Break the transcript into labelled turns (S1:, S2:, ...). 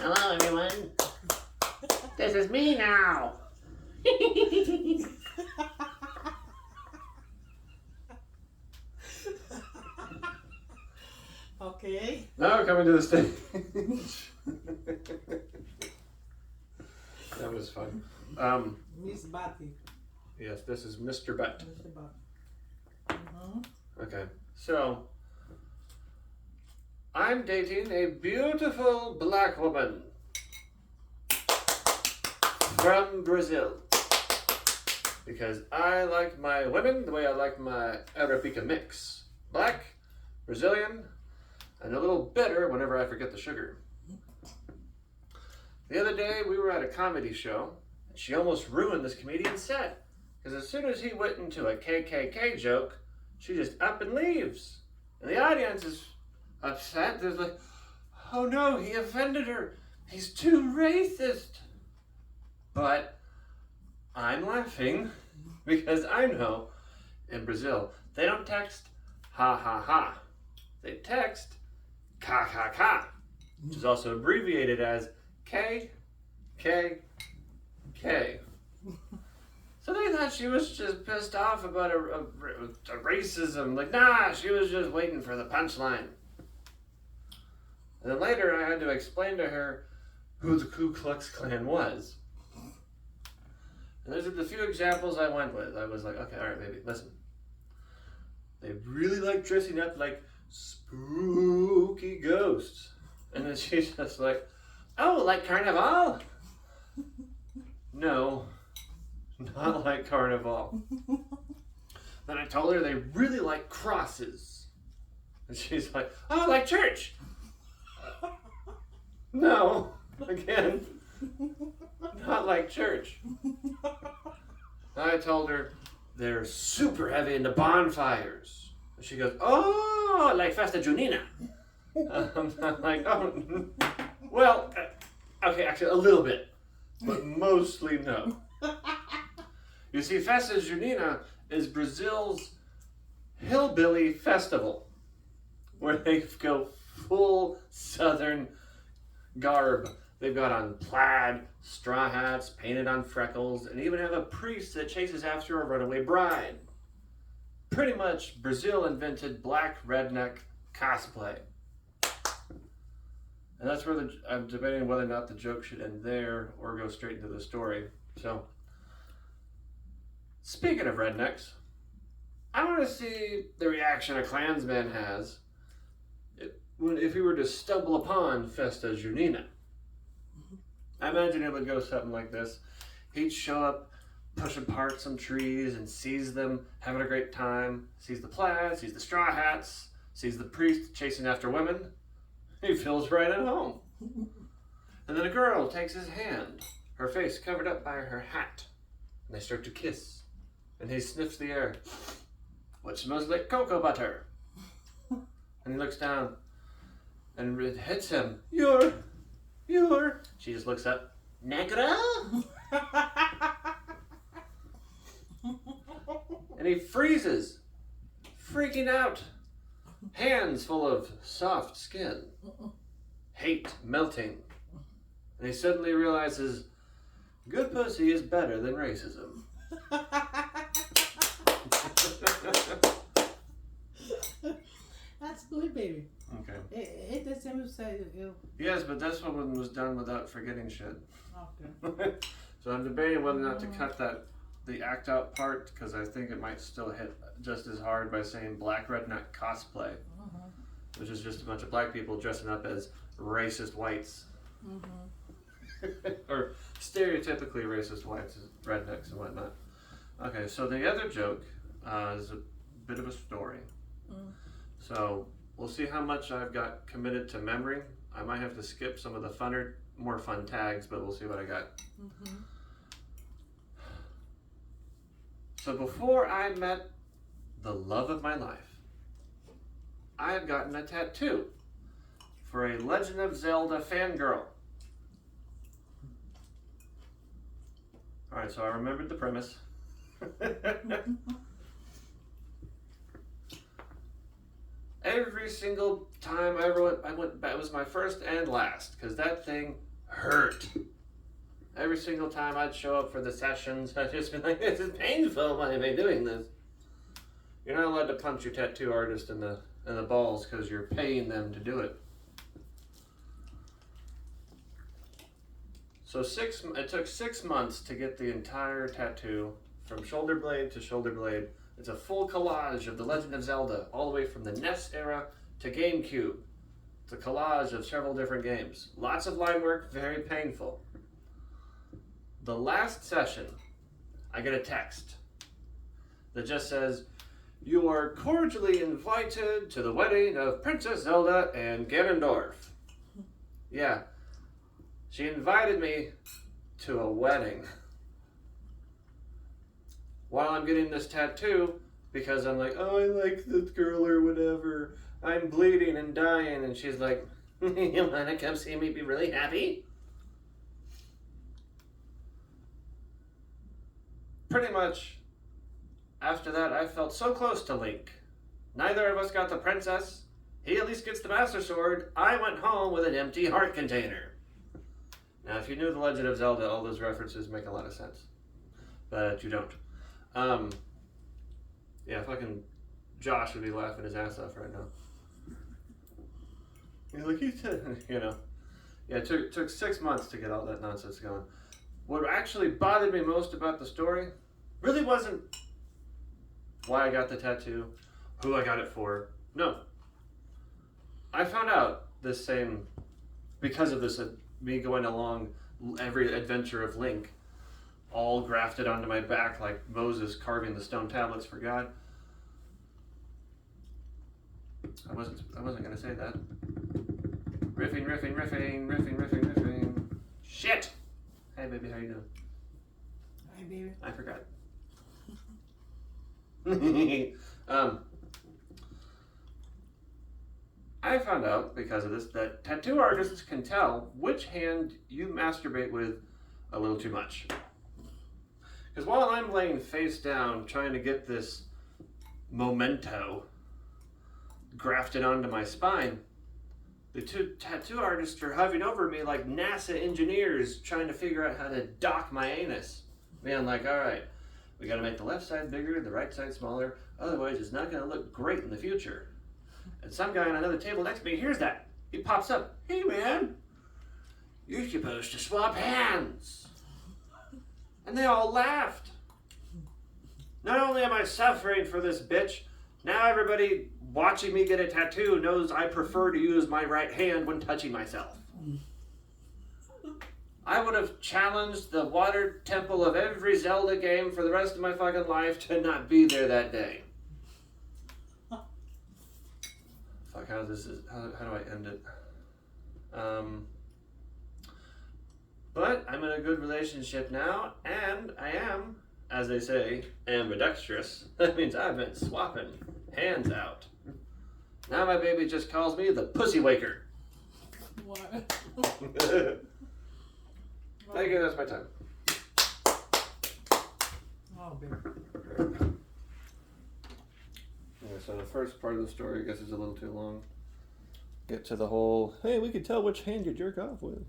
S1: Hello, everyone. This is me now.
S2: Okay.
S3: Now coming to the stage. That was fun.
S2: Miss Batty.
S3: Yes, this is Mr. Butt.
S2: Mr. Bat.
S3: Okay, so I'm dating a beautiful black woman from Brazil because I like my women the way I like my Arabica mix. Black, Brazilian, and a little bitter whenever I forget the sugar. The other day we were at a comedy show and she almost ruined this comedian's set because as soon as he went into a KaKaK joke, she just up and leaves. And the audience is upset. They're like, oh no, he offended her. He's too racist. But I'm laughing because I know in Brazil, they don't text ha ha ha. They text KaKaKa, which is also abbreviated as KKK. So they thought she was just pissed off about a racism. Like, nah, she was just waiting for the punchline. And then later I had to explain to her who the Ku Klux Klan was. And those are the few examples I went with. I was like, okay, all right, baby, listen. They really like dressing up like spooky ghosts. And then she's just like, oh, like Carnival? No. Not like Carnival. Then I told her they really like crosses. And she's like, oh, like church. No, again, not like church. I told her they're super heavy into bonfires. And she goes, oh, like Festa Junina. I'm like, oh, well, okay, actually a little bit, but mostly no. You see, Festa Junina is Brazil's hillbilly festival where they go full southern garb. They've got on plaid, straw hats, painted on freckles, and even have a priest that chases after a runaway bride. Pretty much, Brazil invented black redneck cosplay. And that's where I'm debating whether or not the joke should end there or go straight into the story. So, speaking of rednecks, I want to see the reaction a Klansman has if he were to stumble upon Festa Junina. I imagine it would go something like this. He'd show up, push apart some trees, and sees them having a great time. Sees the plaid, sees the straw hats, sees the priest chasing after women. He feels right at home. And then a girl takes his hand, her face covered up by her hat, and they start to kiss. And he sniffs the air. What smells like cocoa butter? And he looks down, and it hits him. You're. She just looks up. Negro? And he freezes, freaking out. Hands full of soft skin. Hate melting. And he suddenly realizes good pussy is better than racism.
S2: That's good, baby.
S3: Okay.
S2: It the same say you.
S3: Yes, but this one was done without forgetting shit.
S2: Okay.
S3: So I'm debating whether or not to cut the act out part because I think it might still hit just as hard by saying black redneck cosplay, which is just a bunch of black people dressing up as racist whites. Or stereotypically racist whites, rednecks and whatnot. Okay, so the other joke is a bit of a story. So we'll see how much I've got committed to memory. I might have to skip some of the more fun tags, but we'll see what I got. So before I met the love of my life, I had gotten a tattoo for a Legend of Zelda fangirl. Alright, so I remembered the premise. Every single time I went, it was my first and last, because that thing hurt. Every single time I'd show up for the sessions, I'd just be like, this is painful. Why am I doing this? You're not allowed to punch your tattoo artist in the balls because you're paying them to do it. So it took 6 months to get the entire tattoo from shoulder blade to shoulder blade. It's a full collage of The Legend of Zelda, all the way from the NES era to GameCube. It's a collage of several different games. Lots of line work, very painful. The last session, I get a text that just says, "You are cordially invited to the wedding of Princess Zelda and Ganondorf." Yeah, she invited me to a wedding while I'm getting this tattoo because I'm like, oh, I like this girl or whatever. I'm bleeding and dying. And she's like, you want to come see me be really happy? Pretty much after that, I felt so close to Link. Neither of us got the princess. He at least gets the Master Sword. I went home with an empty heart container. Now, if you knew The Legend of Zelda, all those references make a lot of sense. But you don't. Yeah, fucking Josh would be laughing his ass off right now. He's like, you know. Yeah, it took 6 months to get all that nonsense going. What actually bothered me most about the story really wasn't why I got the tattoo, who I got it for. No. I found out because of this, me going along every adventure of Link, all grafted onto my back like Moses carving the stone tablets for God. I wasn't gonna say that. Riffing. Shit! Hey baby, how you doing?
S2: Hi, baby.
S3: I forgot. I found out because of this that tattoo artists can tell which hand you masturbate with a little too much. Because while I'm laying face down trying to get this memento grafted onto my spine, the two tattoo artists are hovering over me like NASA engineers trying to figure out how to dock my anus. Being like, all right, we got to make the left side bigger, the right side smaller, otherwise it's not going to look great in the future. And some guy on another table next to me hears that. He pops up, hey man, you're supposed to swap hands. And they all laughed. Not only am I suffering for this bitch, now everybody watching me get a tattoo knows I prefer to use my right hand when touching myself. I would have challenged the water temple of every Zelda game for the rest of my fucking life to not be there that day. Fuck, how do I end it? But I'm in a good relationship now, and I am, as they say, ambidextrous. That means I've been swapping hands out. Now my baby just calls me the pussy waker.
S2: What?
S3: Thank you, that's my time.
S2: Oh, baby.
S3: Yeah, so the first part of the story, I guess, is a little too long. Get to the whole, hey, we could tell which hand you jerk off with.